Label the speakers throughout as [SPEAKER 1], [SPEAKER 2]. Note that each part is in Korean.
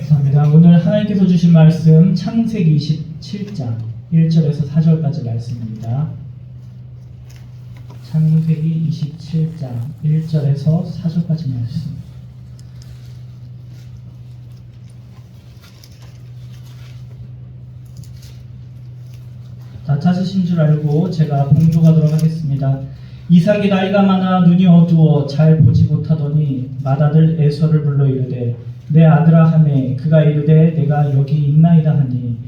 [SPEAKER 1] 감사합니다. 오늘 하나님께서 주신 말씀 창세기 27장 1절에서 4절까지 말씀입니다. 창세기 27장 1절에서 4절까지 말씀. 다 찾으신 줄 알고 제가 봉독하도록 하겠습니다. 이삭이 나이가 많아 눈이 어두워 잘 보지 못하더니 맏아들 에서를 불러 이르되 내 아들아 하매 그가 이르되 내가 여기 있나이다 하니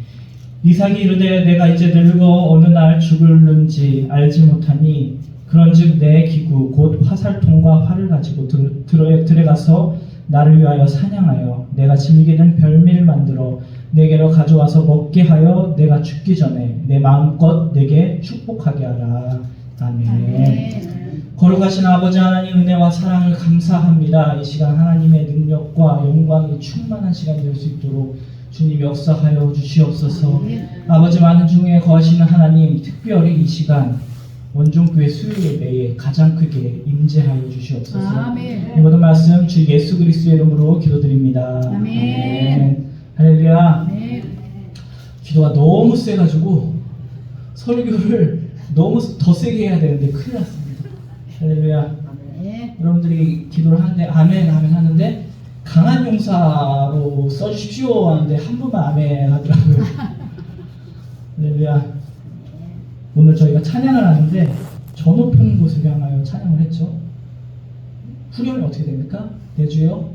[SPEAKER 1] 이삭이 이르되 내가 이제 늙어 어느 날 죽을는지 알지 못하니 그런즉 내 기구 곧 화살통과 활을 가지고 들에 가서 나를 위하여 사냥하여 내가 즐기는 별미를 만들어 내게로 가져와서 먹게 하여 내가 죽기 전에 내 마음껏 내게 축복하게 하라. 아멘. 거룩하신 아버지 하나님 은혜와 사랑을 감사합니다. 이 시간 하나님의 능력과 영광이 충만한 시간이 될 수 있도록 주님 역사하여 주시옵소서. 아버지 많은 중에 거하시는 하나님 특별히 이 시간 원종교회 수요 예배에 가장 크게 임재하여 주시옵소서. 아멘. 이 모든 말씀 주 예수 그리스도의 이름으로 기도드립니다. 아멘. 아멘. 할렐루야. 아멘. 기도가 너무 세가지고 설교를 너무 더 세게 해야 되는데 큰일 났습니다. 할렐루야. 아멘. 여러분들이 기도를 하는데 아멘 아멘 하는데 강한 용사로 써주십시오 하는데 한 분만 아멘 하더라고요. 할렐루야. 오늘 저희가 찬양을 하는데 저 높은 곳을 향하여 찬양을 했죠. 후렴이 어떻게 됩니까? 내주요?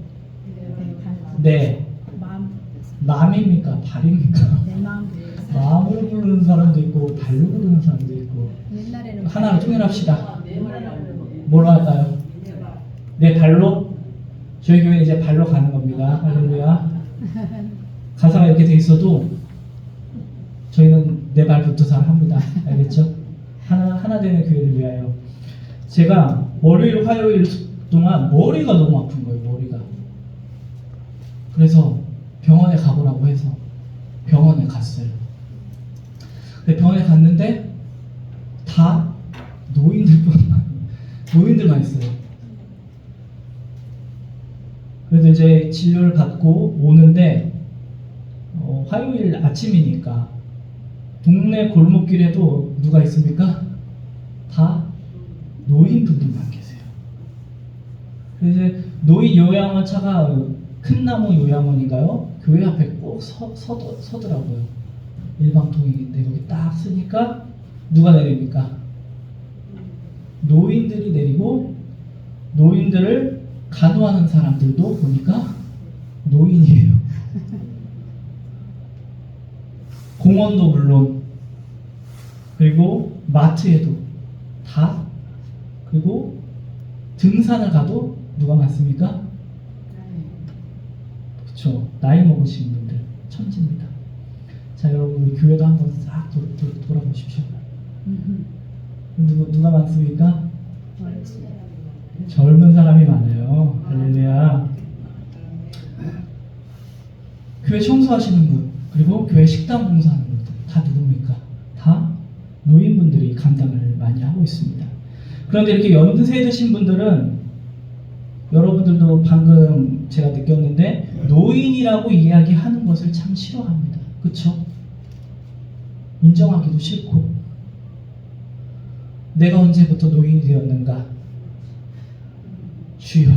[SPEAKER 1] 네. 마음입니까? 발입니까? 마음으로 부르는 사람도 있고 발로 부르는 사람도 있고. 하나로 통일합시다. 뭘로 할까요? 네, 발로? 저희 교회는 이제 발로 가는 겁니다. 할렐루야. 가사가 이렇게 돼 있어도 저희는 내 발부터 합니다. 알겠죠? 하나 되는 교회를 위하여. 제가 월요일, 화요일 동안 머리가 너무 아픈 거예요. 머리가. 그래서 병원에 가보라고 해서 병원에 갔어요. 근데 병원에 갔는데 다 노인들만 있어요. 그래서 이제 진료를 받고 오는데 화요일 아침이니까 동네 골목길에도 누가 있습니까? 다 노인분들만 계세요. 그래서 노인 요양원차가 큰 나무 요양원인가요? 교회 앞에 꼭 서더라고요. 일방통행인데 거기 딱 쓰니까 누가 내립니까? 노인들이 내리고 노인들을 간호하는 사람들도 보니까 노인이에요. 공원도 물론 그리고 마트에도 다 그리고 등산을 가도 누가 많습니까? 그렇죠. 나이 먹으신 분들 천지입니다. 자 여러분 우리 교회도 한번 싹 돌아보십시오. 누가 많습니까? 젊은 사람이 많아요. 할렐루야. 교회 청소하시는 분 그리고 교회 식당 봉사하는 분들 다 누굽니까? 다 노인분들이 감당을 많이 하고 있습니다. 그런데 이렇게 연세 드신 분들은 여러분들도 방금 제가 느꼈는데 노인이라고 이야기하는 것을 참 싫어합니다. 그렇죠? 인정하기도 싫고 내가 언제부터 노인이 되었는가? 주여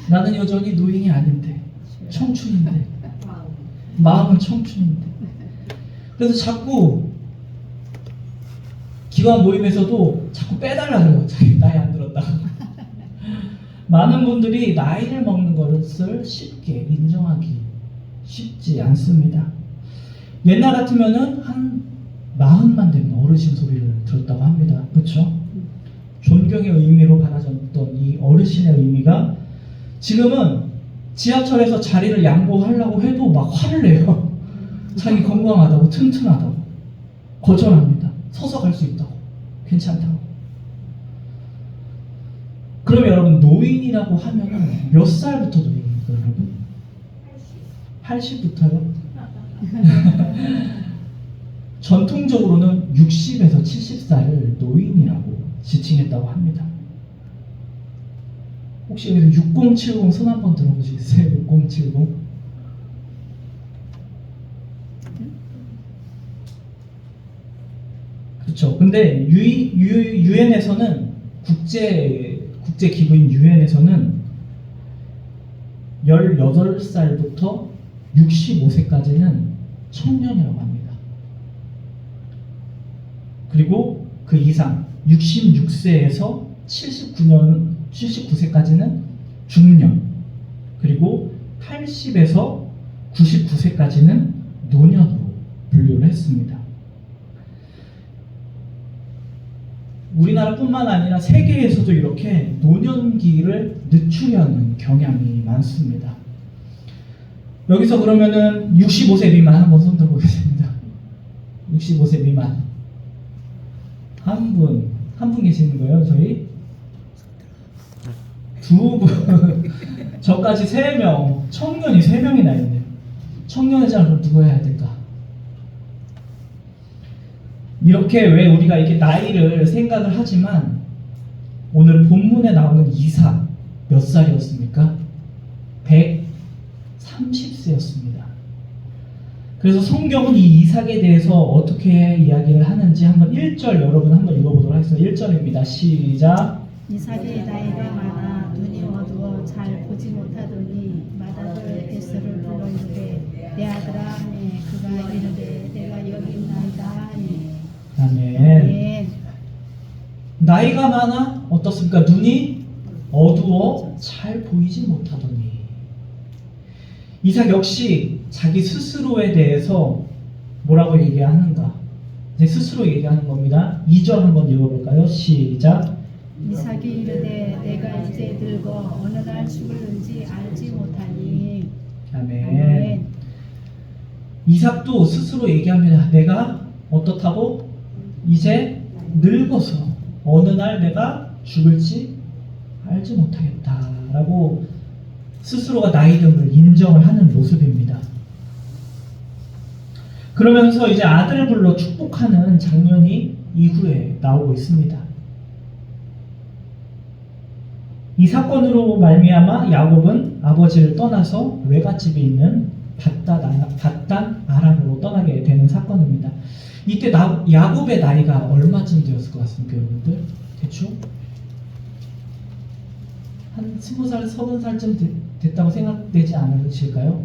[SPEAKER 1] 나는 여전히 노인이 아닌데 청춘인데 마음은 청춘인데 그래서 자꾸 기관 모임에서도 자꾸 빼달라고요. 자기 나이 안 들었다고. 많은 분들이 나이를 먹는 것을 쉽게 인정하기 쉽지 않습니다. 옛날 같으면은 한 40만 되면 어르신 소리를 들었다고 합니다. 그렇죠? 존경의 의미로 받아졌던 이 어르신의 의미가 지금은 지하철에서 자리를 양보하려고 해도 막 화를 내요. 자기 건강하다고 튼튼하다고 거절합니다. 서서 갈 수 있다고 괜찮다고. 그럼 여러분 노인이라고 하면은 몇 살부터 노인입니까 여러분? 80부터요? 전통적으로는 60에서 70살을 노인이라고 지칭했다고 합니다. 혹시 여기서 6070 손 한번 들어보시겠어요? 070. 그렇죠. 근데 유엔에서는 국제 기구인 유엔에서는 18살부터 65세까지는 청년이라고 합니다. 그리고 그 이상 66세에서 79세까지는 중년, 그리고 80에서 99세까지는 노년으로 분류를 했습니다. 우리나라뿐만 아니라 세계에서도 이렇게 노년기를 늦추려는 경향이 많습니다. 여기서 그러면은 65세 미만 한번 손 들어보겠습니다. 65세 미만 한 분 계시는 거예요? 저희 두 분, 저까지 3명, 청년이 3명이나 있네요. 청년회장을 누구 해야 될까? 이렇게 왜 우리가 이렇게 나이를 생각을 하지만 오늘 본문에 나오는 이삭 몇 살이었습니까? 130세였습니다. 그래서 성경은 이 이삭에 대해서 어떻게 이야기를 하는지 한번 1절 여러분 한번 읽어보도록 하겠습니다. 1절입니다. 시작.
[SPEAKER 2] 이삭이 나이가 많아 눈이 어두워 잘 보지 못하더니 맏아들 에서를 불러 이르되 내 아들아 하매 그가 이르되 내가 여기 있나이다 하니.
[SPEAKER 1] 아멘.
[SPEAKER 2] 아멘.
[SPEAKER 1] 나이가 많아 어떻습니까? 눈이 어두워 잘 보이지 못하더니. 이삭 역시 자기 스스로에 대해서 뭐라고 얘기하는가? 이제 스스로 얘기하는 겁니다. 2절 한번 읽어볼까요? 시작.
[SPEAKER 2] 이삭이 이르되 내가 이제 늙어 어느 날 죽을는지 알지 못하니.
[SPEAKER 1] 아멘.
[SPEAKER 2] 아멘.
[SPEAKER 1] 이삭도 스스로 얘기합니다. 내가 어떻다고? 이제 늙어서 어느 날 내가 죽을지 알지 못하겠다라고 스스로가 나이 듦을 인정을 하는 모습입니다. 그러면서 이제 아들을 불러 축복하는 장면이 이후에 나오고 있습니다. 이 사건으로 말미암아 야곱은 아버지를 떠나서 외갓집에 있는 밧단 아람으로 떠나게 되는 사건입니다. 이때 야곱의 나이가 얼마쯤 되었을 것 같습니까, 여러분들? 대충 한 20살, 30살쯤 됐다고 생각되지 않으실까요?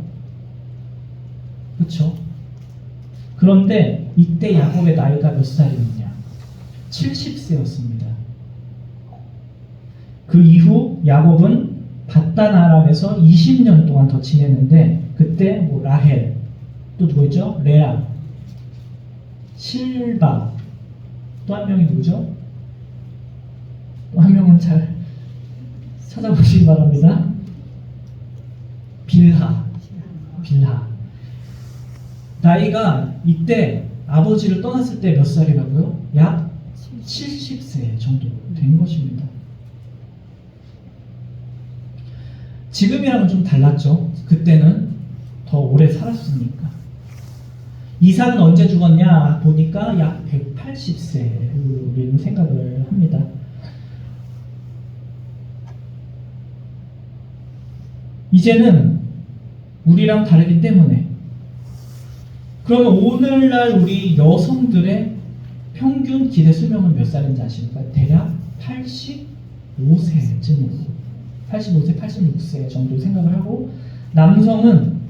[SPEAKER 1] 그렇죠? 그런데 이때 야곱의 나이가 몇 살이었냐? 70세였습니다. 그 이후 야곱은 밧단 아람에서 20년 동안 더 지냈는데 그때 뭐 라헬, 또 누구였죠? 레아, 실바, 또 한 명이 누구죠? 또 한 명은 잘 찾아보시기 바랍니다. 빌하. 나이가 이때 아버지를 떠났을 때 몇 살이라고요? 약 70세 정도 된 것입니다. 지금이랑은 좀 달랐죠. 그때는 더 오래 살았으니까. 이삭은 언제 죽었냐 보니까 약 180세로 우리는 생각을 합니다. 이제는 우리랑 다르기 때문에, 그러면 오늘날 우리 여성들의 평균 기대 수명은 몇 살인지 아십니까? 대략 85세쯤으로 85세, 86세 정도 생각을 하고, 남성은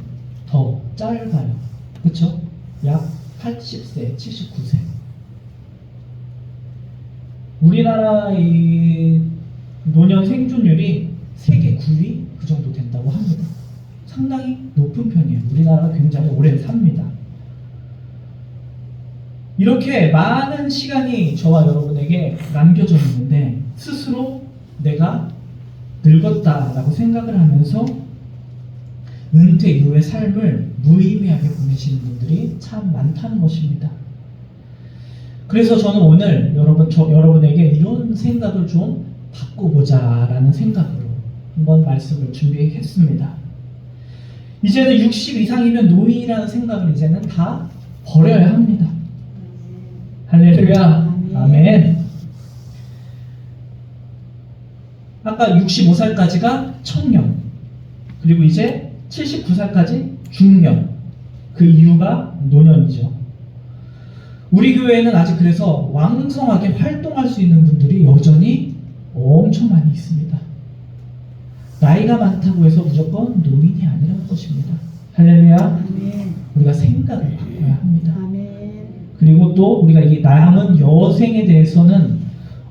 [SPEAKER 1] 더 짧아요. 그렇죠? 약 80세, 79세. 우리나라 이 노년 생존율이 세계 9위 그 정도 된다고 합니다. 상당히 높은 편이에요. 우리나라가 굉장히 오래 삽니다. 이렇게 많은 시간이 저와 여러분에게 남겨져 있는데 스스로 내가 늙었다라고 생각을 하면서 은퇴 이후의 삶을 무의미하게 보내시는 분들이 참 많다는 것입니다. 그래서 저는 오늘 여러분에게 이런 생각을 좀 바꿔보자라는 생각으로 한번 말씀을 준비했습니다. 이제는 60 이상이면 노인이라는 생각을 이제는 다 버려야 합니다. 할렐루야. 아멘. 아까 65살까지가 청년, 그리고 이제 79살까지 중년. 그 이유가 노년이죠. 우리 교회에는 아직 그래서 왕성하게 활동할 수 있는 분들이 여전히 엄청 많이 있습니다. 나이가 많다고 해서 무조건 노인이 아니라는 것입니다. 할렐루야.
[SPEAKER 2] 아멘.
[SPEAKER 1] 우리가 생각을 바꿔야 합니다.
[SPEAKER 2] 아멘.
[SPEAKER 1] 그리고 또 우리가 이 남은 여생에 대해서는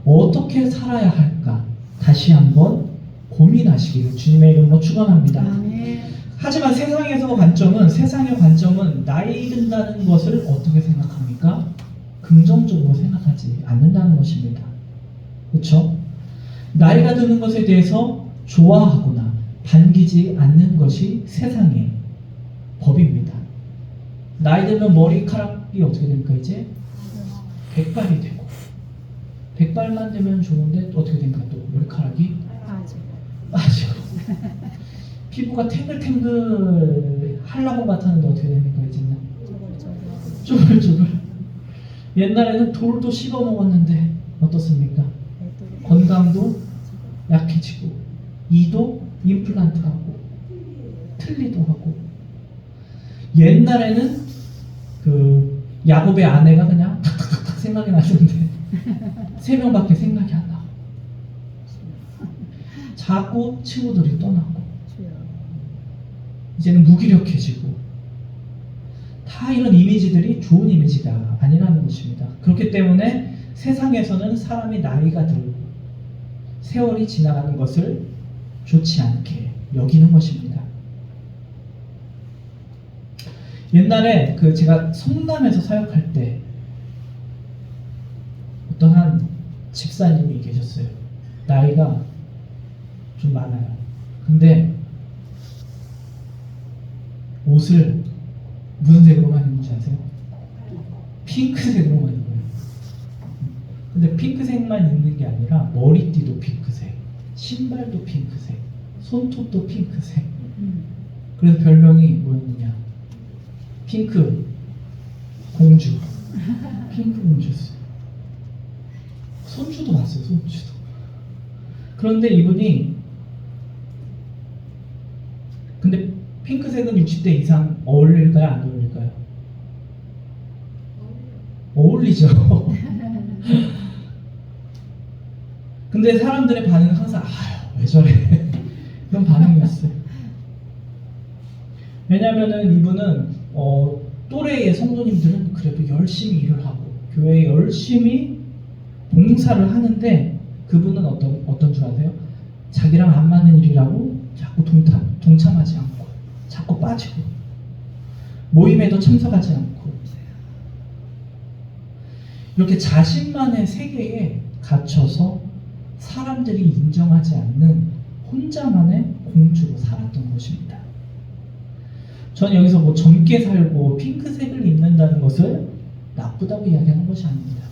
[SPEAKER 1] 어떻게 살아야 할까 다시 한번 고민하시기를 주님의 이름으로 축원합니다.
[SPEAKER 2] 아멘.
[SPEAKER 1] 하지만 세상의 관점은 나이 든다는 것을 어떻게 생각합니까? 긍정적으로 생각하지 않는다는 것입니다. 그렇죠? 나이가 드는 것에 대해서 좋아하거나 반기지 않는 것이 세상의 법입니다. 나이 들면 머리카락이 어떻게 됩니까? 이제 백발이 되고, 백발만 되면 좋은데 어떻게 됩니까? 또 머리카락이 빠지고 피부가 탱글탱글 한라봉 같았는데 어떻게 됩니까? 이제는 쪼글쪼글. 옛날에는 돌도 씹어 먹었는데 어떻습니까? 건강도 약해지고, 이도 임플란트 하고, 틀니도 하고. 옛날에는 그 야곱의 아내가 그냥 탁탁탁탁 생각이 나는데 3명밖에 생각이 안 나고, 자꾸 친구들이 떠나고, 이제는 무기력해지고. 다 이런 이미지들이 좋은 이미지가 아니라는 것입니다. 그렇기 때문에 세상에서는 사람이 나이가 들고 세월이 지나가는 것을 좋지 않게 여기는 것입니다. 옛날에 제가 성남에서 사역할 때 어떤 한 집사님이 계셨어요. 나이가 좀 많아요. 근데 옷을 무슨 색으로만 입는지 아세요? 핑크색으로만 입어요. 근데 핑크색만 입는 게 아니라 머리띠도 핑크색, 신발도 핑크색, 손톱도 핑크색. 그래서 별명이 뭐였느냐? 핑크 공주. 핑크 공주였어요. 손주도 봤어요. 손주도. 그런데 이분이, 근데 핑크색은 60대 이상 어울릴까요? 안 어울릴까요? 어울리죠. 근데 사람들의 반응은 항상 왜 저래? 그런 반응이었어요. 왜냐면은 이분은 또래의 성도님들은 그래도 열심히 일을 하고 교회에 열심히 봉사를 하는데, 그분은 어떤 줄 아세요? 자기랑 안 맞는 일이라고 자꾸 동참하지 않고, 자꾸 빠지고, 모임에도 참석하지 않고, 이렇게 자신만의 세계에 갇혀서 사람들이 인정하지 않는 혼자만의 공주로 살았던 것입니다. 전 여기서 뭐 젊게 살고 핑크색을 입는다는 것을 나쁘다고 이야기하는 것이 아닙니다.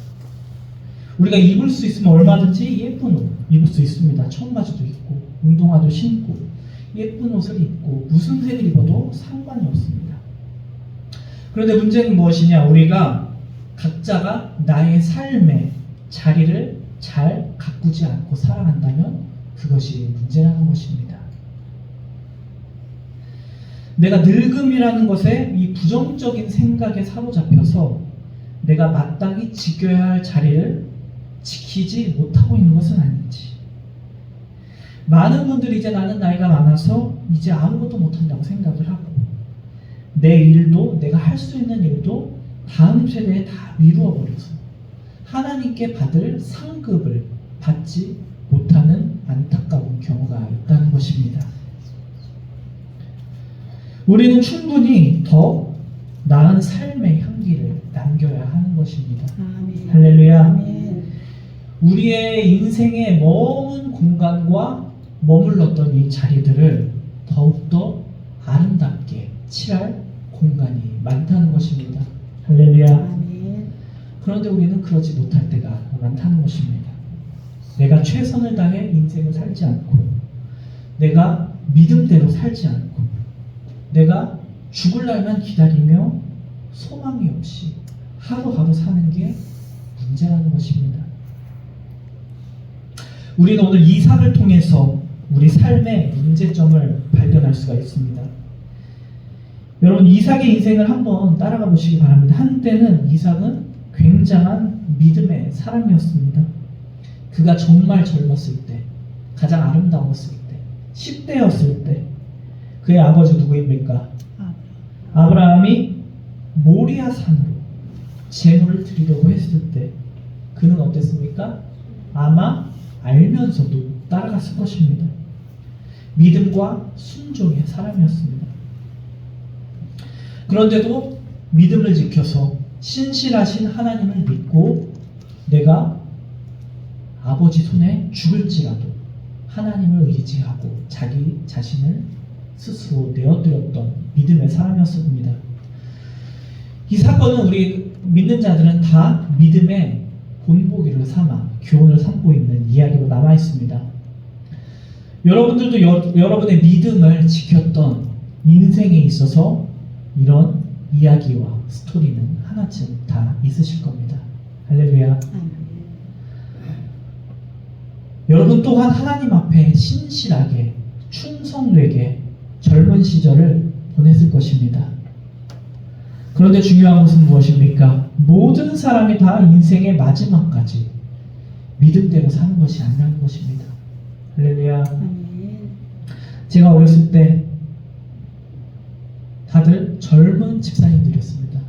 [SPEAKER 1] 우리가 입을 수 있으면 얼마든지 예쁜 옷 입을 수 있습니다. 청바지도 입고 운동화도 신고 예쁜 옷을 입고 무슨 색을 입어도 상관이 없습니다. 그런데 문제는 무엇이냐? 우리가 각자가 나의 삶의 자리를 잘 가꾸지 않고 살아간다면 그것이 문제라는 것입니다. 내가 늙음이라는 것에 이 부정적인 생각에 사로잡혀서 내가 마땅히 지켜야 할 자리를 지키지 못하고 있는 것은 아닌지. 많은 분들이 이제 나는 나이가 많아서 이제 아무것도 못한다고 생각을 하고, 내 일도, 내가 할 수 있는 일도 다음 세대에 다 미루어 버려서 하나님께 받을 상급을 받지 못하는 안타까운 경우가 있다는 것입니다. 우리는 충분히 더 나은 삶의 향기를 남겨야 하는 것입니다.
[SPEAKER 2] 아멘.
[SPEAKER 1] 할렐루야.
[SPEAKER 2] 아멘.
[SPEAKER 1] 우리의 인생의 먼 공간과 머물렀던 이 자리들을 더욱더 아름답게 칠할 공간이 많다는 것입니다. 할렐루야.
[SPEAKER 2] 아멘.
[SPEAKER 1] 그런데 우리는 그러지 못할 때가 많다는 것입니다. 내가 최선을 다해 인생을 살지 않고, 내가 믿음대로 살지 않고, 내가 죽을 날만 기다리며 소망이 없이 하루하루 사는 게 문제라는 것입니다. 우리는 오늘 이삭을 통해서 우리 삶의 문제점을 발견할 수가 있습니다. 여러분 이삭의 인생을 한번 따라가 보시기 바랍니다. 한때는 이삭은 굉장한 믿음의 사람이었습니다. 그가 정말 젊었을 때, 가장 아름다웠을 때, 10대였을 때 그의 아버지 누구입니까? 아브라함이 모리아 산으로 제물을 드리려고 했을 때 그는 어땠습니까? 아마 알면서도 따라갔을 것입니다. 믿음과 순종의 사람이었습니다. 그런데도 믿음을 지켜서 신실하신 하나님을 믿고 내가 아버지 손에 죽을지라도 하나님을 의지하고 자기 자신을 스스로 내어드렸던 믿음의 사람이었습니다. 이 사건은 우리 믿는 자들은 다 믿음의 본보기를 삼아 교훈을 삼고 있는 이야기로 남아 있습니다. 여러분들도 여러분의 믿음을 지켰던 인생에 있어서 이런 이야기와 스토리는 하나쯤 다 있으실 겁니다. 할렐루야. 여러분 또한 하나님 앞에 신실하게 충성되게 젊은 시절을 보냈을 것입니다. 그런데 중요한 것은 무엇입니까? 모든 사람이 다 인생의 마지막까지 믿음대로 사는 것이 아니라는 것입니다. 할렐루야. 제가 어렸을 때 다들 젊은 집사님들이었습니다.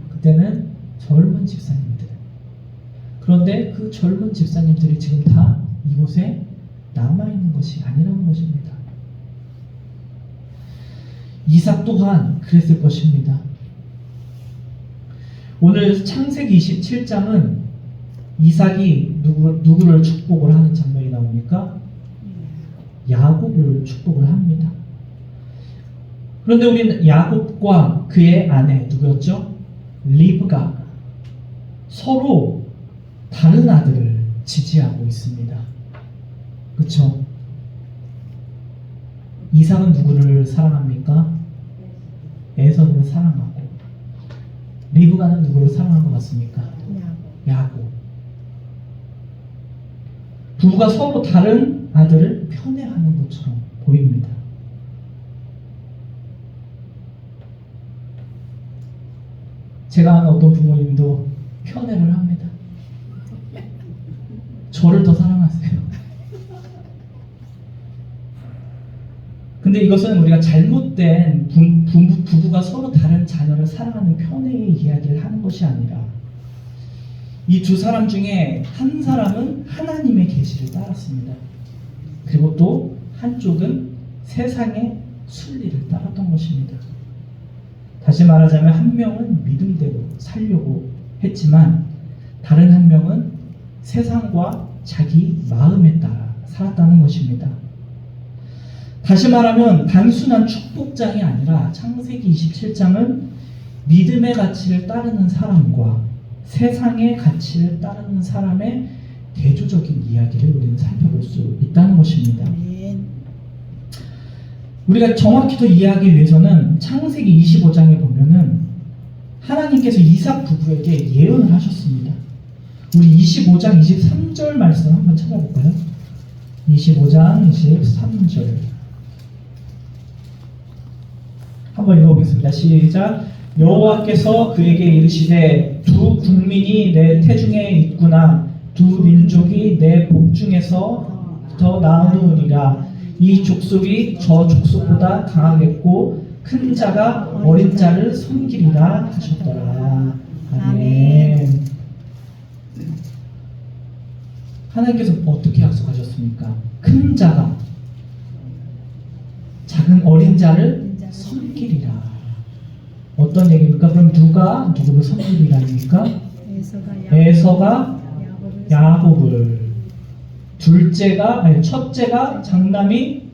[SPEAKER 1] 그때는 젊은 집사님들. 그런데 그 젊은 집사님들이 지금 다 이곳에 남아있는 것이 아니라는 것입니다. 이삭 또한 그랬을 것입니다. 오늘 창세기 27장은 이삭이 누구를 축복을 하는 장면이 나옵니까? 야곱을 축복을 합니다. 그런데 우리는 야곱과 그의 아내 누구였죠? 리브가 서로 다른 아들을 지지하고 있습니다. 그렇죠? 이삭은 누구를 사랑합니까? 에서를 사랑하고 리브가는 누구를 사랑한 것 같습니까? 야곱. 부부가 서로 다른 아들을 편애하는 것처럼 보입니다. 제가 아는 어떤 부모님도 편애를 합니다. 저를 더 사랑하세요. 근데 이것은 우리가 잘못된 부부가 서로 다른 자녀를 사랑하는 편애의 이야기를 하는 것이 아니라 이 두 사람 중에 한 사람은 하나님의 계시를 따랐습니다. 그리고 또 한쪽은 세상의 순리를 따랐던 것입니다. 다시 말하자면 한 명은 믿음대로 살려고 했지만 다른 한 명은 세상과 자기 마음에 따라 살았다는 것입니다. 다시 말하면 단순한 축복장이 아니라 창세기 27장은 믿음의 가치를 따르는 사람과 세상의 가치를 따르는 사람의 대조적인 이야기를 우리는 살펴볼 수 있다는 것입니다. 우리가 정확히 더 이해하기 위해서는 창세기 25장에 보면은 하나님께서 이삭 부부에게 예언을 하셨습니다. 우리 25장 23절 말씀 한번 찾아볼까요? 25장 23절 한번 읽어보겠습니다. 시작. 여호와께서 그에게 이르시되 두 국민이 내 태중에 있구나. 두 민족이 내 복중에서 더 나누니라. 이 족속이 저 족속보다 강하겠고 큰 자가 어린 자를 섬기리라 하셨더라. 아멘. 하나님께서 어떻게 약속하셨습니까? 큰 자가 작은 어린 자를 섬기리라. 어떤 얘기입니까? 그럼 누가 누구를 섬기리라입니까? 에서가 야곱을, 첫째가 장남이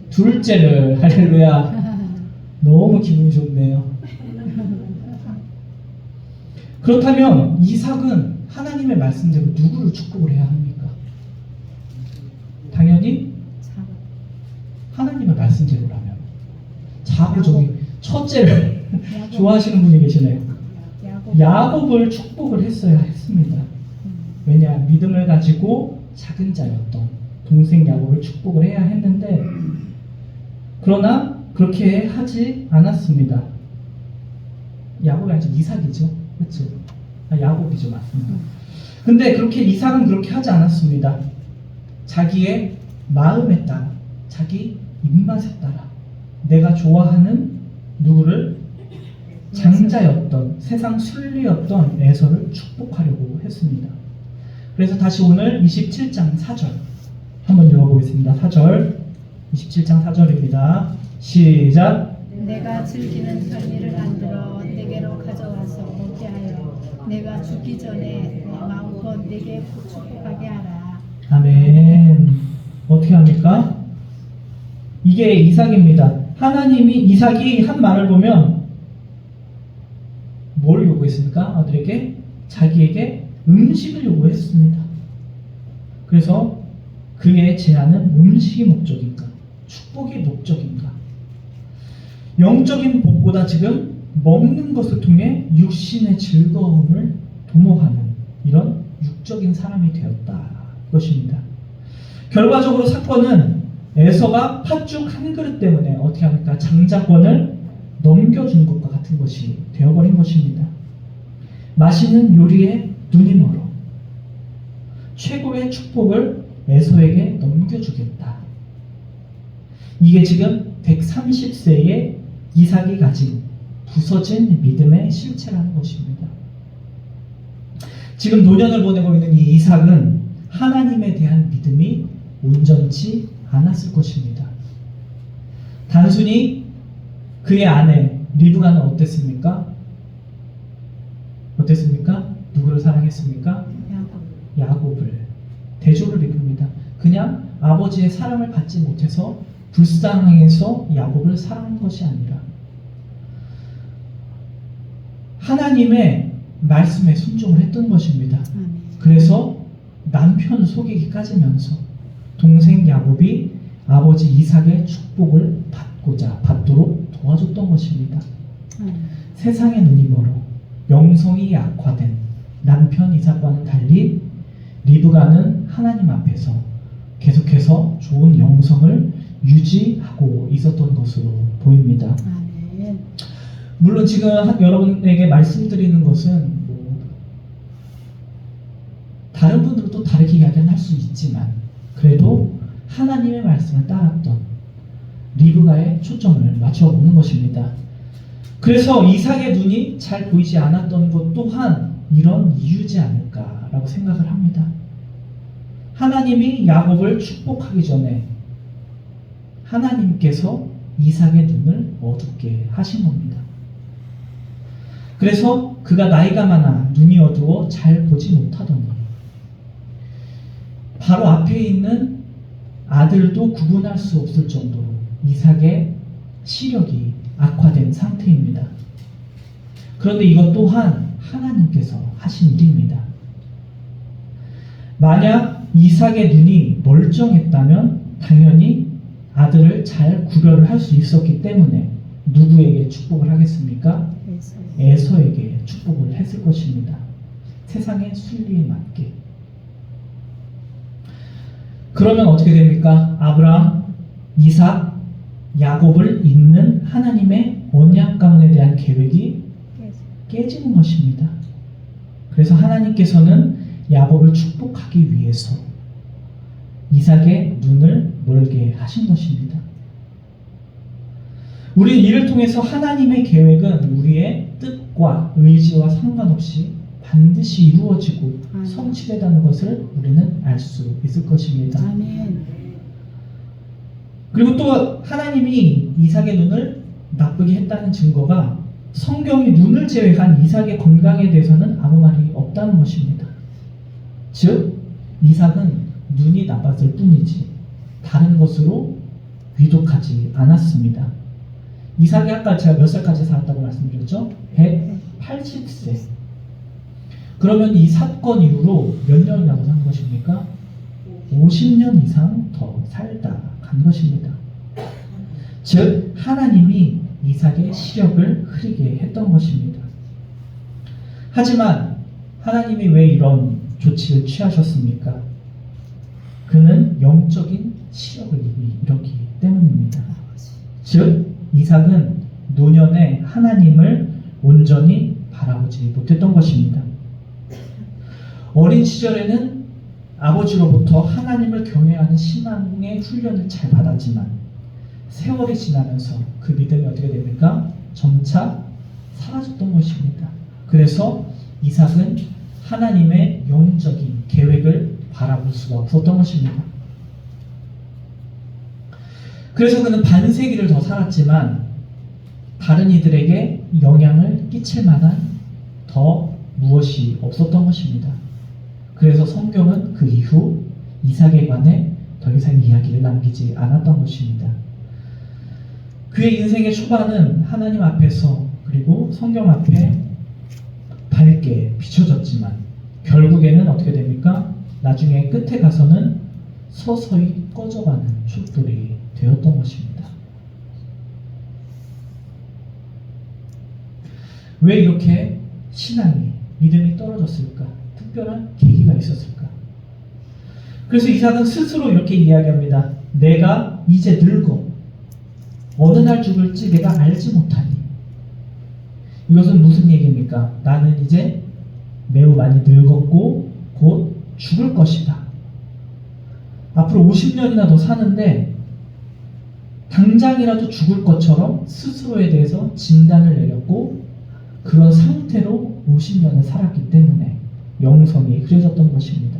[SPEAKER 1] 둘째를. 할렐루야. 너무 기분이 좋네요. 그렇다면 이삭은 하나님의 말씀대로 누구를 축복을 해야 합니까? 당연히 하나님의 말씀대로라면 저기 첫째를 좋아하시는 분이 계시네요. 야곱을 축복을 했어야 했습니다. 왜냐? 믿음을 가지고 작은 자였던 동생 야곱을 축복을 해야 했는데 그러나 그렇게 하지 않았습니다. 야곱이 아니죠. 이삭이죠. 그렇죠? 야곱이죠. 맞습니다. 근데 그렇게 이삭은 그렇게 하지 않았습니다. 자기의 마음에 따라, 자기 입맛에 따라 내가 좋아하는 누구를 장자였던 세상 순리였던 에서를 축복하려고 했습니다. 그래서 다시 오늘 27장 4절 한번 읽어보겠습니다. 4절 27장 4절입니다. 시작.
[SPEAKER 2] 내가 즐기는 별미를 만들어 내게로 가져와서 먹게 하여 내가 죽기 전에 내 마음껏 내게 축복하게 하라.
[SPEAKER 1] 아멘. 어떻게 합니까? 이게 이삭입니다. 하나님이 이삭이 한 말을 보면 뭘 요구했습니까? 아들에게 자기에게 음식을 요구했습니다. 그래서 그의 제안은 음식이 목적인가? 축복이 목적인가? 영적인 복보다 지금 먹는 것을 통해 육신의 즐거움을 도모하는 이런 육적인 사람이 되었다. 것입니다. 결과적으로 사건은 에서가 팥죽 한 그릇 때문에 어떻게 합니까? 장자권을 넘겨준 것과 같은 것이 되어버린 것입니다. 맛있는 요리에 눈이 멀어 최고의 축복을 에서에게 넘겨주겠다. 이게 지금 130세의 이삭이 가진 부서진 믿음의 실체라는 것입니다. 지금 노년을 보내고 있는 이 이삭은 하나님에 대한 믿음이 온전치 않았을 것입니다. 단순히 그의 아내 리브가는 어땠습니까? 누구를 사랑했습니까? 야곱을. 대조를 입습니다. 그냥 아버지의 사랑을 받지 못해서 불쌍해서 야곱을 사랑한 것이 아니라 하나님의 말씀에 순종을 했던 것입니다. 그래서 남편을 속이기까지면서 동생 야곱이 아버지 이삭의 축복을 받도록 도와줬던 것입니다. 세상의 눈이 멀어 영성이 악화된 남편 이삭과는 달리 리브가는 하나님 앞에서 계속해서 좋은 영성을 유지하고 있었던 것으로 보입니다. 물론 지금 여러분에게 말씀드리는 것은 다른 분들은 또 다르게 이야기는 할 수 있지만 그래도 하나님의 말씀을 따랐던 리브가의 초점을 맞춰보는 것입니다. 그래서 이삭의 눈이 잘 보이지 않았던 것 또한 이런 이유지 않을까라고 생각을 합니다. 하나님이 야곱을 축복하기 전에 하나님께서 이삭의 눈을 어둡게 하신 겁니다. 그래서 그가 나이가 많아 눈이 어두워 잘 보지 못하더니 바로 앞에 있는 아들도 구분할 수 없을 정도로 이삭의 시력이 악화된 상태입니다. 그런데 이것 또한 하나님께서 하신 일입니다. 만약 이삭의 눈이 멀쩡했다면 당연히 아들을 잘 구별을 할 수 있었기 때문에 누구에게 축복을 하겠습니까? 에서에게 축복을 했을 것입니다. 세상의 순리에 맞게. 그러면 어떻게 됩니까? 아브라함, 이삭, 야곱을 잇는 하나님의 언약 가문에 대한 계획이 깨지는 것입니다. 그래서 하나님께서는 야곱을 축복하기 위해서 이삭의 눈을 멀게 하신 것입니다. 우리는 이를 통해서 하나님의 계획은 우리의 뜻과 의지와 상관없이 반드시 이루어지고 성취되다는 것을 우리는 알 수 있을 것입니다.
[SPEAKER 2] 아멘.
[SPEAKER 1] 그리고 또 하나님이 이삭의 눈을 나쁘게 했다는 증거가 성경이 눈을 제외한 이삭의 건강에 대해서는 아무 말이 없다는 것입니다. 즉 이삭은 눈이 나빴을 뿐이지 다른 것으로 위독하지 않았습니다. 이삭이 아까 제가 몇 살까지 살았다고 말씀드렸죠? 180세. 그러면 이 사건 이후로 몇 년이나 더 산 것입니까? 50년 이상 더 살다 간 것입니다. 즉 하나님이 이삭의 시력을 흐리게 했던 것입니다. 하지만 하나님이 왜 이런 조치를 취하셨습니까? 그는 영적인 시력을 잃었기 때문입니다. 즉 이삭은 노년에 하나님을 온전히 바라보지 못했던 것입니다. 어린 시절에는 아버지로부터 하나님을 경외하는 신앙의 훈련을 잘 받았지만 세월이 지나면서 그 믿음이 어떻게 됩니까? 점차 사라졌던 것입니다. 그래서 이삭은 하나님의 영적인 계획을 바라볼 수가 없었던 것입니다. 그래서 그는 반세기를 더 살았지만 다른 이들에게 영향을 끼칠 만한 더 무엇이 없었던 것입니다. 그래서 성경은 그 이후 이삭에 관해 더 이상 이야기를 남기지 않았던 것입니다. 그의 인생의 초반은 하나님 앞에서 그리고 성경 앞에 밝게 비춰졌지만 결국에는 어떻게 됩니까? 나중에 끝에 가서는 서서히 꺼져가는 촛불이 되었던 것입니다. 왜 이렇게 신앙이, 믿음이 떨어졌을까? 특별한 계기가 있었을까? 그래서 이삭은 스스로 이렇게 이야기합니다. 내가 이제 늙어 어느 날 죽을지 내가 알지 못하니. 이것은 무슨 얘기입니까? 나는 이제 매우 많이 늙었고 곧 죽을 것이다. 앞으로 50년이나 더 사는데 당장이라도 죽을 것처럼 스스로에 대해서 진단을 내렸고 그런 상태로 50년을 살았기 때문에 영성이 흐려졌던 것입니다.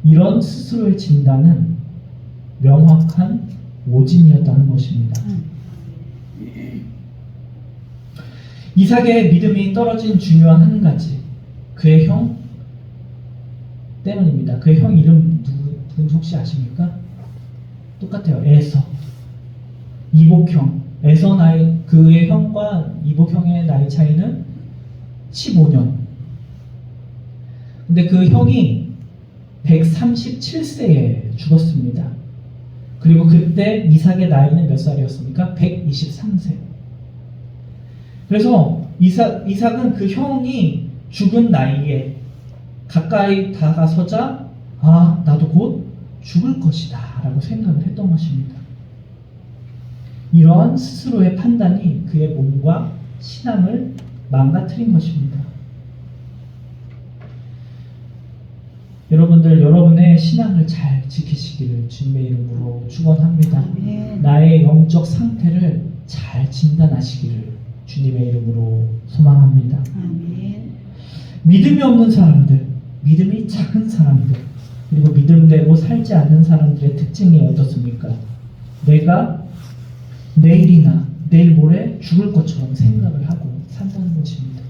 [SPEAKER 1] 이런 스스로의 진단은 명확한 오진이었다는 것입니다. 이삭의 믿음이 떨어진 중요한 한 가지, 그의 형 때문입니다. 그의 형 이름 누군지 혹시 아십니까? 똑같아요. 에서. 이복형. 에서 나이, 그의 형과 이복형의 나이 차이는 15년. 근데 그 형이 137세에 죽었습니다. 그리고 그때 이삭의 나이는 몇 살이었습니까? 123세. 그래서 이삭은 그 형이 죽은 나이에 가까이 다가서자 나도 곧 죽을 것이다 라고 생각을 했던 것입니다. 이러한 스스로의 판단이 그의 몸과 신앙을 망가뜨린 것입니다. 여러분들, 여러분의 신앙을 잘 지키시기를 주님의 이름으로 축원합니다.
[SPEAKER 2] 아멘.
[SPEAKER 1] 나의 영적 상태를 잘 진단하시기를 주님의 이름으로 소망합니다.
[SPEAKER 2] 아멘.
[SPEAKER 1] 믿음이 없는 사람들, 믿음이 작은 사람들, 그리고 믿음대로 살지 않는 사람들의 특징이 어떻습니까? 내가 내일이나 내일 모레 죽을 것처럼 생각을 하고 산다는 것입니다.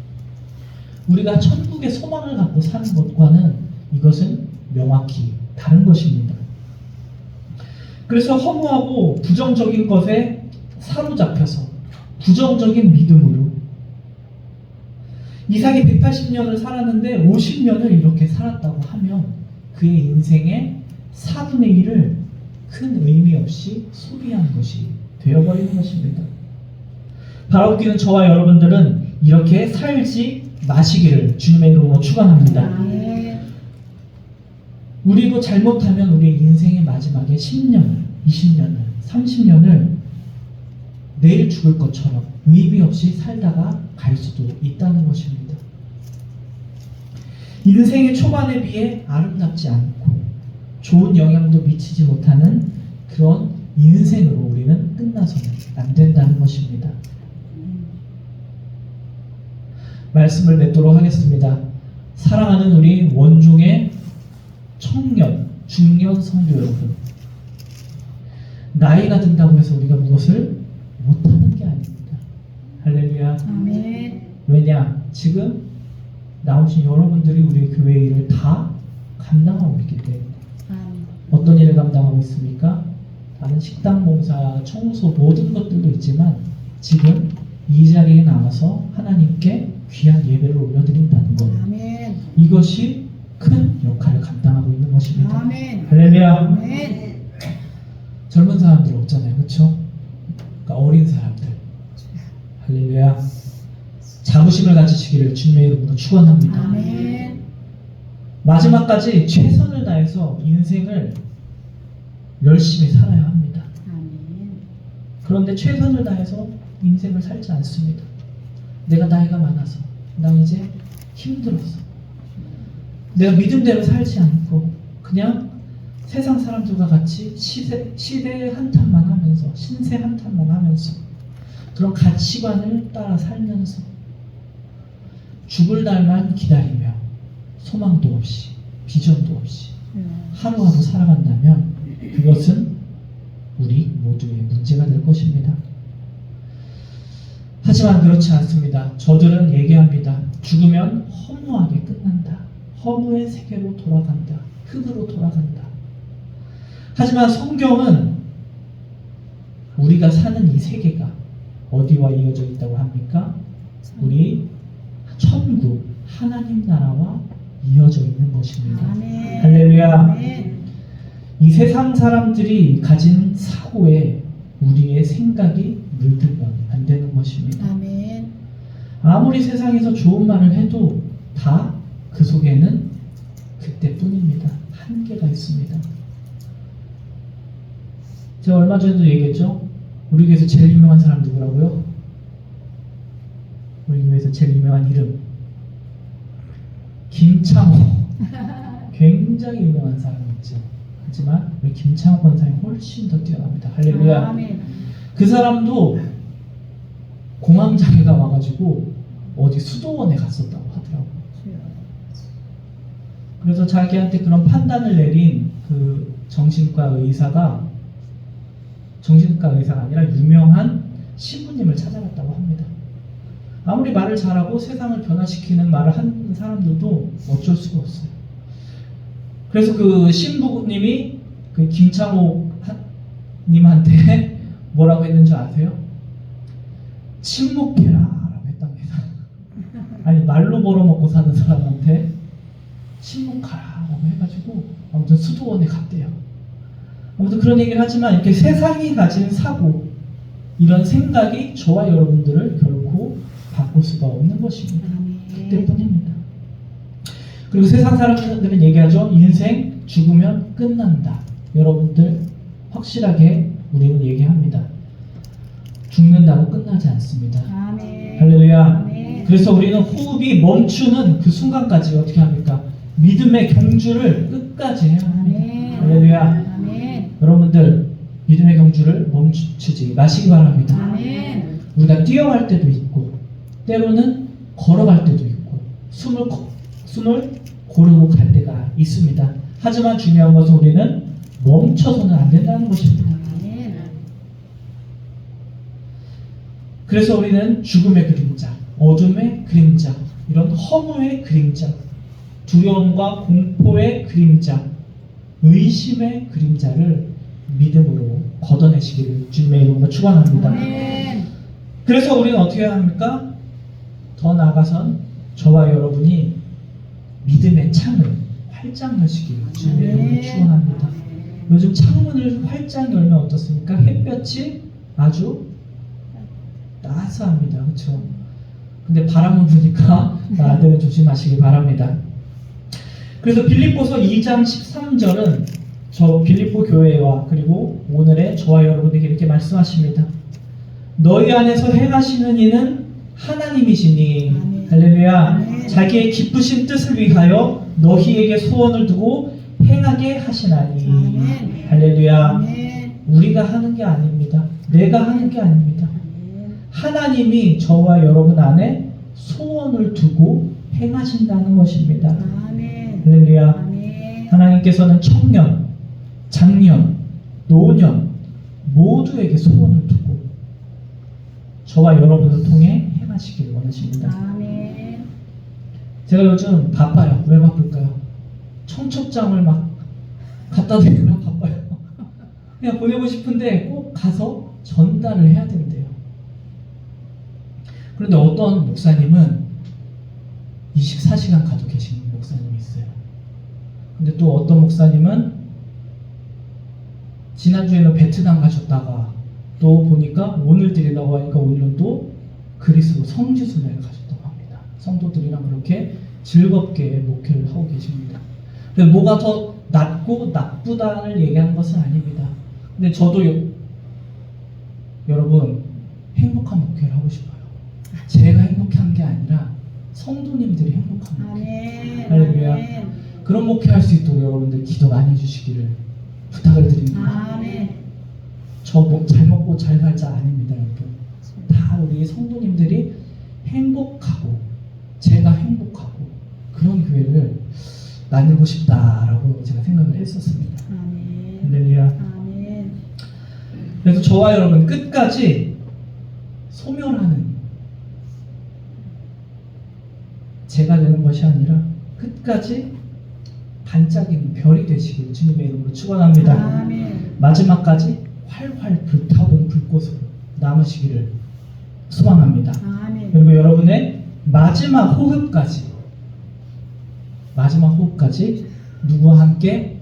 [SPEAKER 1] 우리가 천국의 소망을 갖고 사는 것과는 이것은 명확히 다른 것입니다. 그래서 허무하고 부정적인 것에 사로잡혀서 부정적인 믿음으로 이삭이 180년을 살았는데 50년을 이렇게 살았다고 하면 그의 인생의 4분의 1을 큰 의미 없이 소비한 것이 되어버리는 것입니다. 바라옵기는 저와 여러분들은 이렇게 살지 마시기를 주님의 이름으로 축원합니다.
[SPEAKER 2] 아멘.
[SPEAKER 1] 우리도 잘못하면 우리의 인생의 마지막에 10년을, 20년을, 30년을 내일 죽을 것처럼 의미 없이 살다가 갈 수도 있다는 것입니다. 인생의 초반에 비해 아름답지 않고 좋은 영향도 미치지 못하는 그런 인생으로 우리는 끝나서는 안 된다는 것입니다. 말씀을 맺도록 하겠습니다. 사랑하는 우리 원중의 청년, 중년 성도 여러분, 나이가 든다고 해서 우리가 무엇을 못하는 게 아닙니다. 할렐루야.
[SPEAKER 2] 아멘.
[SPEAKER 1] 왜냐? 지금 나오신 여러분들이 우리 교회 일을 다 감당하고 있기 때문에.
[SPEAKER 2] 아멘.
[SPEAKER 1] 어떤 일을 감당하고 있습니까? 다른 식당 봉사, 청소 모든 것들도 있지만 지금 이 자리에 나와서 하나님께 귀한 예배를 올려드린다는 것,
[SPEAKER 2] 아멘.
[SPEAKER 1] 이것이 큰 역할을 감당하고 있는 것입니다.
[SPEAKER 2] 아멘.
[SPEAKER 1] 할렐루야.
[SPEAKER 2] 아멘.
[SPEAKER 1] 젊은 사람들 없잖아요, 그렇죠? 그러니까 어린 사람들. 할렐루야. 자부심을 가지시기를 주님의 이름으로 축원합니다.
[SPEAKER 2] 아멘.
[SPEAKER 1] 마지막까지 최선을 다해서 인생을 열심히 살아야 합니다.
[SPEAKER 2] 아멘.
[SPEAKER 1] 그런데 최선을 다해서 인생을 살지 않습니다. 내가 나이가 많아서 나 이제 힘들었어. 내가 믿음대로 살지 않고 그냥 세상 사람들과 같이 시대 한탄만 하면서 신세 한탄만 하면서 그런 가치관을 따라 살면서 죽을 날만 기다리며 소망도 없이 비전도 없이 하루하루 살아간다면 그것은 우리 모두의 문제가 될 것입니다. 하지만 그렇지 않습니다. 저들은 얘기합니다. 죽으면 허무하게 끝난다. 허무의 세계로 돌아간다. 흙으로 돌아간다. 하지만 성경은 우리가 사는 이 세계가 어디와 이어져 있다고 합니까? 우리 천국, 하나님 나라와 이어져 있는 것입니다.
[SPEAKER 2] 아멘.
[SPEAKER 1] 할렐루야.
[SPEAKER 2] 아멘.
[SPEAKER 1] 이 세상 사람들이 가진 사고에 우리의 생각이 물들면 안 되는 것입니다.
[SPEAKER 2] 아멘.
[SPEAKER 1] 아무리 세상에서 좋은 말을 해도 다 그 속에는 그때뿐입니다. 한계가 있습니다. 제가 얼마 전에도 얘기했죠? 우리 교회에서 제일 유명한 사람 누구라고요? 우리 교회에서 제일 유명한 이름 김창호. 굉장히 유명한 사람이죠. 하지만 우리 김창호 권사님 훨씬 더 뛰어납니다. 할렐루야.
[SPEAKER 2] 아멘.
[SPEAKER 1] 그 사람도 공황장애가 와가지고 어디 수도원에 갔었다고 하더라고요. 그래서 자기한테 그런 판단을 내린 그 정신과 의사가 아니라 유명한 신부님을 찾아갔다고 합니다. 아무리 말을 잘하고 세상을 변화시키는 말을 하는 사람들도 어쩔 수가 없어요. 그래서 그 신부님이 그 김창호 님한테 뭐라고 했는지 아세요? 침묵해라 라고 했답니다. 아니 말로 벌어먹고 사는 사람한테 침묵하라 라고 해가지고 아무튼 수도원에 갔대요. 아무튼 그런 얘기를 하지만 이렇게 세상이 가진 사고 이런 생각이 저와 여러분들을 결코 바꿀 수가 없는 것입니다. 그때뿐입니다. 그리고 세상 사람들은 얘기하죠. 인생 죽으면 끝난다. 여러분들 확실하게 우리는 얘기합니다. 죽는다고 끝나지 않습니다.
[SPEAKER 2] 아멘.
[SPEAKER 1] 할렐루야.
[SPEAKER 2] 아멘.
[SPEAKER 1] 그래서 우리는 호흡이 멈추는 그 순간까지 어떻게 합니까? 믿음의 경주를 끝까지 해야 합니다.
[SPEAKER 2] 아멘.
[SPEAKER 1] 할렐루야.
[SPEAKER 2] 아멘.
[SPEAKER 1] 여러분들 믿음의 경주를 멈추지 마시기 바랍니다.
[SPEAKER 2] 아멘.
[SPEAKER 1] 우리가 뛰어갈 때도 있고 때로는 걸어갈 때도 있고 숨을 고르고 갈 때가 있습니다. 하지만 중요한 것은 우리는 멈춰서는 안 된다는 것입니다.
[SPEAKER 2] 아멘.
[SPEAKER 1] 그래서 우리는 죽음의 그림자, 어둠의 그림자, 이런 허무의 그림자, 두려움과 공포의 그림자, 의심의 그림자를 믿음으로 걷어내시기를 주님의 이름으로 축원합니다.
[SPEAKER 2] 아멘.
[SPEAKER 1] 그래서 우리는 어떻게 해야 합니까? 더 나아가선 저와 여러분이 믿음의 창을 활짝 여시기를 주님의 이름으로 축원합니다. 요즘 창문을 활짝 열면 어떻습니까? 햇볕이 아주 따스합니다. 그렇죠? 근데 바람은 부니까 안 되면 조심하시기 바랍니다. 그래서 빌립보서 2장 13절은 저 빌립보 교회와 그리고 오늘의 저와 여러분에게 이렇게 말씀하십니다. 너희 안에서 행하시는 이는 하나님이시니
[SPEAKER 2] 아멘.
[SPEAKER 1] 할렐루야.
[SPEAKER 2] 아멘.
[SPEAKER 1] 자기의 기쁘신 뜻을 위하여 너희에게 소원을 두고 행하게 하시나니
[SPEAKER 2] 아멘.
[SPEAKER 1] 할렐루야.
[SPEAKER 2] 아멘.
[SPEAKER 1] 우리가 하는 게 아닙니다. 내가 하는 게 아닙니다.
[SPEAKER 2] 아멘.
[SPEAKER 1] 하나님이 저와 여러분 안에 소원을 두고 행하신다는 것입니다.
[SPEAKER 2] 아멘.
[SPEAKER 1] 할렐루야.
[SPEAKER 2] 아멘.
[SPEAKER 1] 하나님께서는 청년, 장년, 노년 모두에게 소원을 두고 저와 여러분을 통해 행하시기를 원하십니다.
[SPEAKER 2] 아멘.
[SPEAKER 1] 제가 요즘 바빠요. 왜 바쁠까요? 청첩장을 막 갖다 대느라 바빠요. 그냥 보내고 싶은데 꼭 가서 전달을 해야 된대요. 그런데 어떤 목사님은 24시간 가도 계시는 목사님이 있어요. 근데 또 어떤 목사님은 지난주에는 베트남 가셨다가 또 보니까 오늘 드리라고 하니까 오늘은 또 그리스도 성지순례를 가셨다고 합니다. 성도들이랑 그렇게 즐겁게 목회를 하고 계십니다. 그래서 뭐가 더 낫고 나쁘다를 얘기하는 것은 아닙니다. 근데 저도 여러분 행복한 목회를 하고 싶어요. 제가 행복한 게 아니라 성도님들이 행복합니다.
[SPEAKER 2] 아멘.
[SPEAKER 1] 할렐루야.
[SPEAKER 2] 아멘.
[SPEAKER 1] 그런 목회할 수 있도록 여러분들 기도 많이 해주시기를 부탁을 드립니다.
[SPEAKER 2] 아멘.
[SPEAKER 1] 잘 먹고 잘 살자 아닙니다, 여러분. 다 우리 성도님들이 행복하고 제가 행복하고 그런 교회를 만들고 싶다라고 제가 생각을 했었습니다.
[SPEAKER 2] 아멘.
[SPEAKER 1] 할렐루야.
[SPEAKER 2] 아멘.
[SPEAKER 1] 그래서 저와 여러분 끝까지 소멸하는 제가 되는 것이 아니라 끝까지 반짝이는 별이 되시길 주님의 이름으로 축원합니다.
[SPEAKER 2] 아멘.
[SPEAKER 1] 마지막까지 활활 불타온 불꽃으로 남으시기를 소망합니다.
[SPEAKER 2] 아멘.
[SPEAKER 1] 그리고 여러분의 마지막 호흡까지 누구와 함께?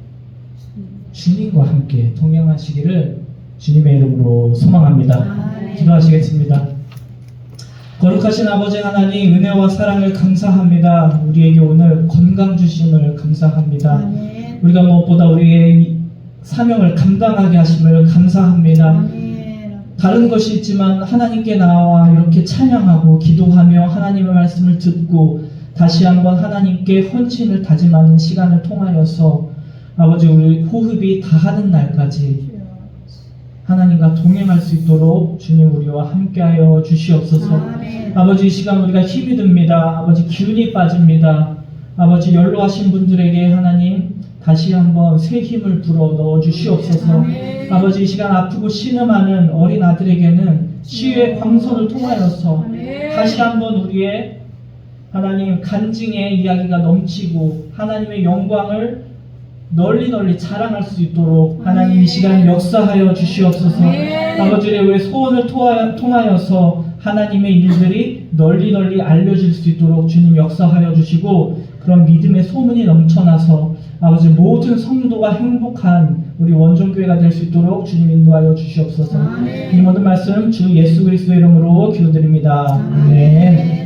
[SPEAKER 1] 주님과 함께 동행하시기를 주님의 이름으로 소망합니다.
[SPEAKER 2] 아멘.
[SPEAKER 1] 기도하시겠습니다. 거룩하신 아버지 하나님, 은혜와 사랑을 감사합니다. 우리에게 오늘 건강 주심을 감사합니다.
[SPEAKER 2] 아멘.
[SPEAKER 1] 우리가 무엇보다 우리의 사명을 감당하게 하심을 감사합니다.
[SPEAKER 2] 아멘.
[SPEAKER 1] 다른 것이 있지만 하나님께 나와 이렇게 찬양하고 기도하며 하나님의 말씀을 듣고 다시 한번 하나님께 헌신을 다짐하는 시간을 통하여서 아버지 우리 호흡이 다하는 날까지 하나님과 동행할 수 있도록 주님 우리와 함께하여 주시옵소서.
[SPEAKER 2] 아멘.
[SPEAKER 1] 아버지 이 시간 우리가 힘이 듭니다. 아버지 기운이 빠집니다. 아버지 연로하신 분들에게 하나님 다시 한번 새 힘을 불어 넣어 주시옵소서.
[SPEAKER 2] 아멘.
[SPEAKER 1] 아버지 이 시간 아프고 신음하는 어린 아들에게는 치유의 광선을 통하여서
[SPEAKER 2] 아멘.
[SPEAKER 1] 다시 한번 우리의 하나님 간증의 이야기가 넘치고 하나님의 영광을 널리 자랑할 수 있도록 하나님 이 시간 역사하여 주시옵소서.
[SPEAKER 2] 아멘.
[SPEAKER 1] 아버지의 왜 소원을 통하여서 하나님의 일들이 널리 알려질 수 있도록 주님 역사하여 주시고 그런 믿음의 소문이 넘쳐나서 아버지 모든 성도가 행복한 우리 원종교회가 될 수 있도록 주님 인도하여 주시옵소서.
[SPEAKER 2] 아멘.
[SPEAKER 1] 이 모든 말씀 주 예수 그리스도의 이름으로 기도드립니다.
[SPEAKER 2] 아멘.
[SPEAKER 1] 아멘.